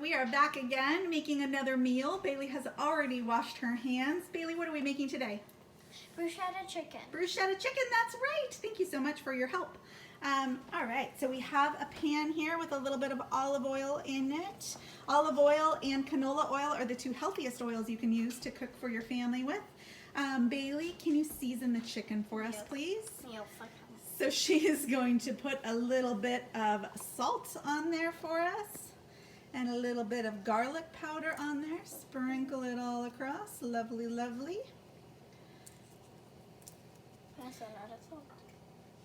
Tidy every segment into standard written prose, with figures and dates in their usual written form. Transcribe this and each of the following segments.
we are back again making another meal. Bailey has already washed her hands. Bailey, what are we making today? Bruschetta chicken. Bruschetta chicken, that's right. Thank you so much for your help. All right, so we have a pan here with a little bit of olive oil in it. Olive oil and canola oil are the two healthiest oils you can use to cook for your family with. Bailey, can you season the chicken for us, please? Yes. So she is going to put a little bit of salt on there for us and a little bit of garlic powder on there. Sprinkle it all across. Lovely, lovely. That's a lot of salt.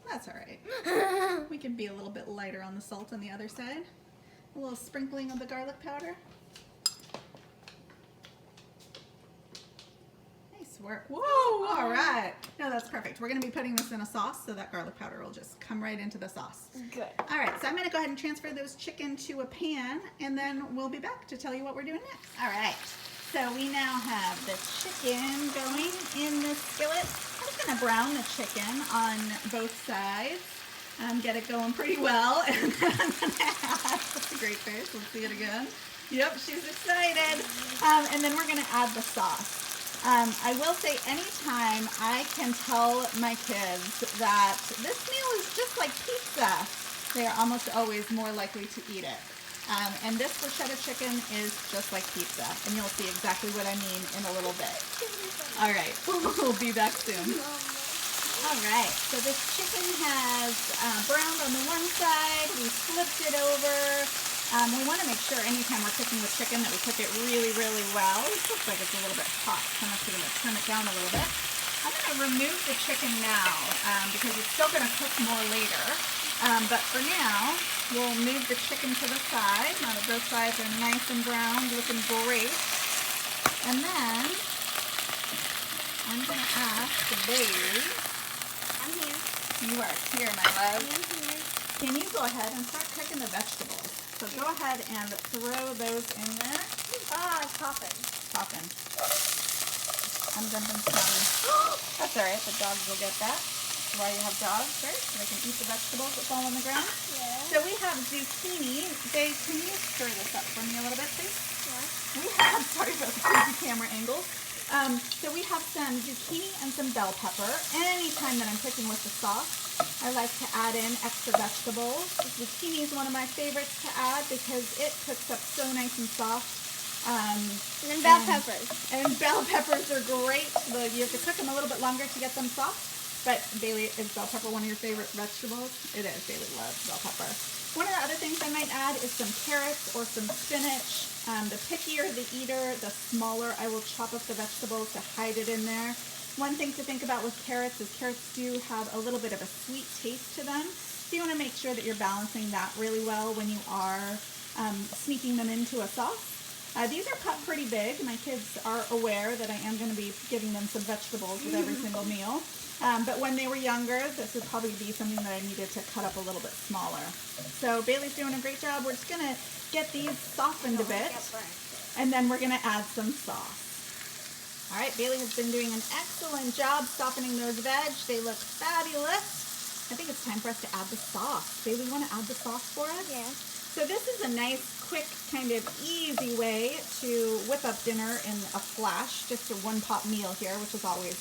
That's all right. We can be a little bit lighter on the salt on the other side. A little sprinkling of the garlic powder. Nice work. Whoa, all right. No, that's perfect. We're going to be putting this in a sauce, so that garlic powder will just come right into the sauce. Good. All right, so I'm going to go ahead and transfer those chicken to a pan, and then we'll be back to tell you what we're doing next. All right, so we now have the chicken going in the skillet. I'm just going to brown the chicken on both sides. Get it going pretty well, and then I'm going to add, that's a great face, let's see it again. Yep, she's excited. And then we're going to add the sauce. I will say anytime I can tell my kids that this meal is just like pizza, they are almost always more likely to eat it. And this bruschetta chicken is just like pizza, and you'll see exactly what I mean in a little bit. All right, we'll be back soon. All right, so this chicken has browned on the one side. We flipped it over. We want to make sure anytime we're cooking with chicken that we cook it really, really well. It looks like it's a little bit hot, so I'm actually going to turn it down a little bit. I'm going to remove the chicken now because it's still going to cook more later. But for now, we'll move the chicken to the side. Now that both sides are nice and browned, looking great. And then I'm going to ask Bailey. I'm here. You are here, my love. I'm here. Can you go ahead and start cooking the vegetables? So go ahead and throw those in there. Ah, it's popping. Popping. I'm dumping some. That's all right. The dogs will get that. Why you have dogs, right? So they can eat the vegetables that fall on the ground. Yeah. So we have zucchini. Babe, can you stir this up for me a little bit, please? Yeah. We have, sorry about the crazy camera angles. So we have some zucchini and some bell pepper. Anytime that I'm cooking with the sauce, I like to add in extra vegetables. Zucchini is one of my favorites to add because it cooks up so nice and soft. And then bell peppers. And bell peppers are great. You have to cook them a little bit longer to get them soft. But Bailey, is bell pepper one of your favorite vegetables? It is. Bailey loves bell pepper. One of the other things I might add is some carrots or some spinach. The pickier the eater, the smaller I will chop up the vegetables to hide it in there. One thing to think about with carrots is carrots do have a little bit of a sweet taste to them. So you want to make sure that you're balancing that really well when you are sneaking them into a sauce. These are cut pretty big. My kids are aware that I am going to be giving them some vegetables with every single meal. But when they were younger, this would probably be something that I needed to cut up a little bit smaller. So Bailey's doing a great job. We're just going to get these softened a bit, and then we're going to add some sauce. All right, Bailey has been doing an excellent job softening those veg. They look fabulous. I think it's time for us to add the sauce. Bailey, you want to add the sauce for us? Yeah. So this is a nice, quick, kind of easy way to whip up dinner in a flash. Just a one-pot meal here, which is always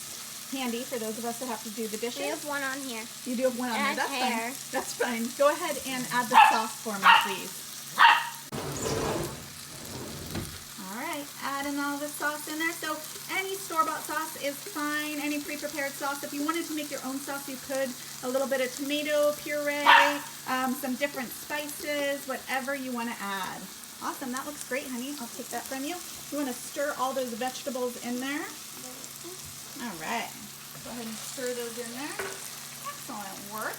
handy for those of us that have to do the dishes. We have one on here. You do have one on there. That's hair. fine. That's fine. Go ahead and add the sauce for me, please. All right, adding all the sauce in there. So any store-bought sauce is fine. Any pre-prepared sauce. If you wanted to make your own sauce, you could. A little bit of tomato puree, some different spices, whatever you want to add. Awesome. That looks great, honey. I'll take that from you. You want to stir all those vegetables in there. All right. Go ahead and stir those in there. Excellent work.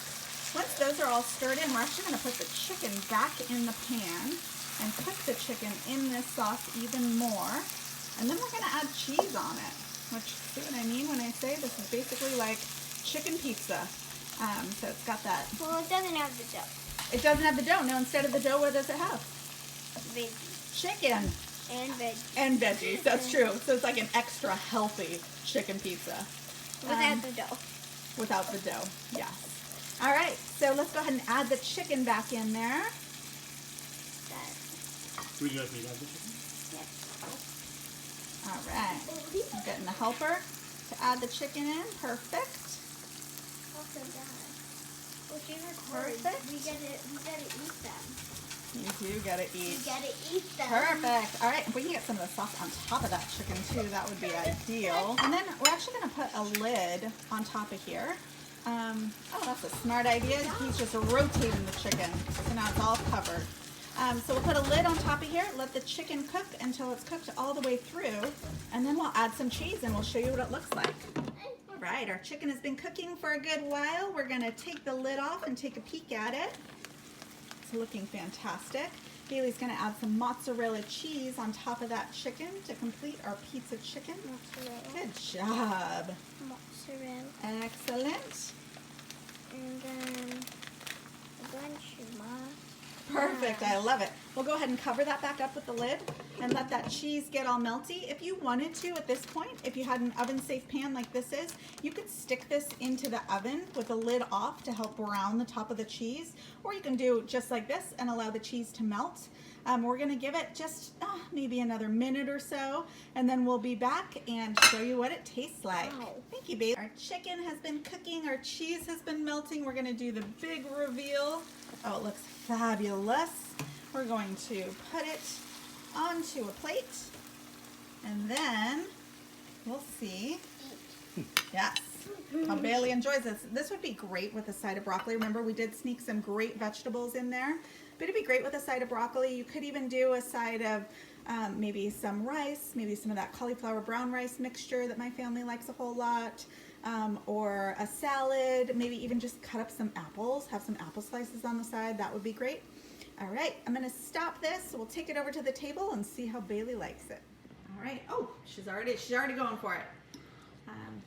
Once those are all stirred in, we're actually going to put the chicken back in the pan and cook the chicken in this sauce even more. And then we're going to add cheese on it, which, see what I mean when I say this is basically like chicken pizza. So it's got that. Well, it doesn't have the dough. It doesn't have the dough. No, instead of the dough, what does it have? Veggies. Chicken. And veggies. And veggies, that's true. So it's like an extra healthy chicken pizza. Without the dough. Without the dough, yes. All right, so let's go ahead and add the chicken back in there. Would you like me to add the chicken? Yes. All right. I'm getting the helper to add the chicken in. Perfect. Also done. Well, she records. Perfect. We gotta eat them. You do gotta eat. We gotta eat them. Perfect. All right, if we can get some of the sauce on top of that chicken too, that would be ideal. And then we're actually gonna put a lid on top of here. Oh, that's a smart idea. He's just rotating the chicken, so now it's all covered. So we'll put a lid on top of here, let the chicken cook until it's cooked all the way through, and then we'll add some cheese and we'll show you what it looks like. All right, our chicken has been cooking for a good while. We're gonna take the lid off and take a peek at it. It's looking fantastic. Bailey's gonna add some mozzarella cheese on top of that chicken to complete our pizza chicken. Mozzarella. Good job. Mozzarella. Excellent. And then a bunch of Perfect, I love it. We'll go ahead and cover that back up with the lid and let that cheese get all melty. If you wanted to at this point, if you had an oven safe pan like this is, you could stick this into the oven with the lid off to help brown the top of the cheese, or you can do just like this and allow the cheese to melt. We're gonna give it just maybe another minute or so, and then we'll be back and show you what it tastes like. Wow. Thank you, babe. Our chicken has been cooking, our cheese has been melting. We're gonna do the big reveal. Oh, it looks fabulous. We're going to put it onto a plate, and then we'll see. Yes, how Bailey enjoys this. This would be great with a side of broccoli. Remember, we did sneak some great vegetables in there, but it'd be great with a side of broccoli. You could even do a side of maybe some rice, maybe some of that cauliflower brown rice mixture that my family likes a whole lot, or a salad, maybe even just cut up some apples, have some apple slices on the side. That would be great. All right, I'm gonna stop this. We'll take it over to the table and see how Bailey likes it. All right, oh, she's already going for it.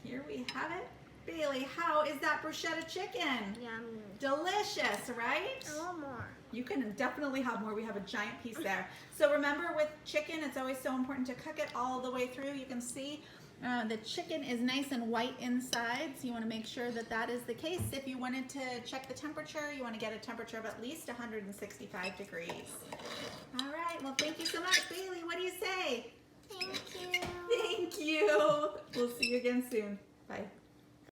Here we have it. Bailey, how is that bruschetta chicken? Yum. Delicious, right? I want more. You can definitely have more. We have a giant piece there. So remember, with chicken, it's always so important to cook it all the way through. You can see the chicken is nice and white inside, so you want to make sure that that is the case. If you wanted to check the temperature, you want to get a temperature of at least 165 degrees. All right, well, thank you so much. Bailey, what do you say? Thank you. Thank you. We'll see you again soon. Bye.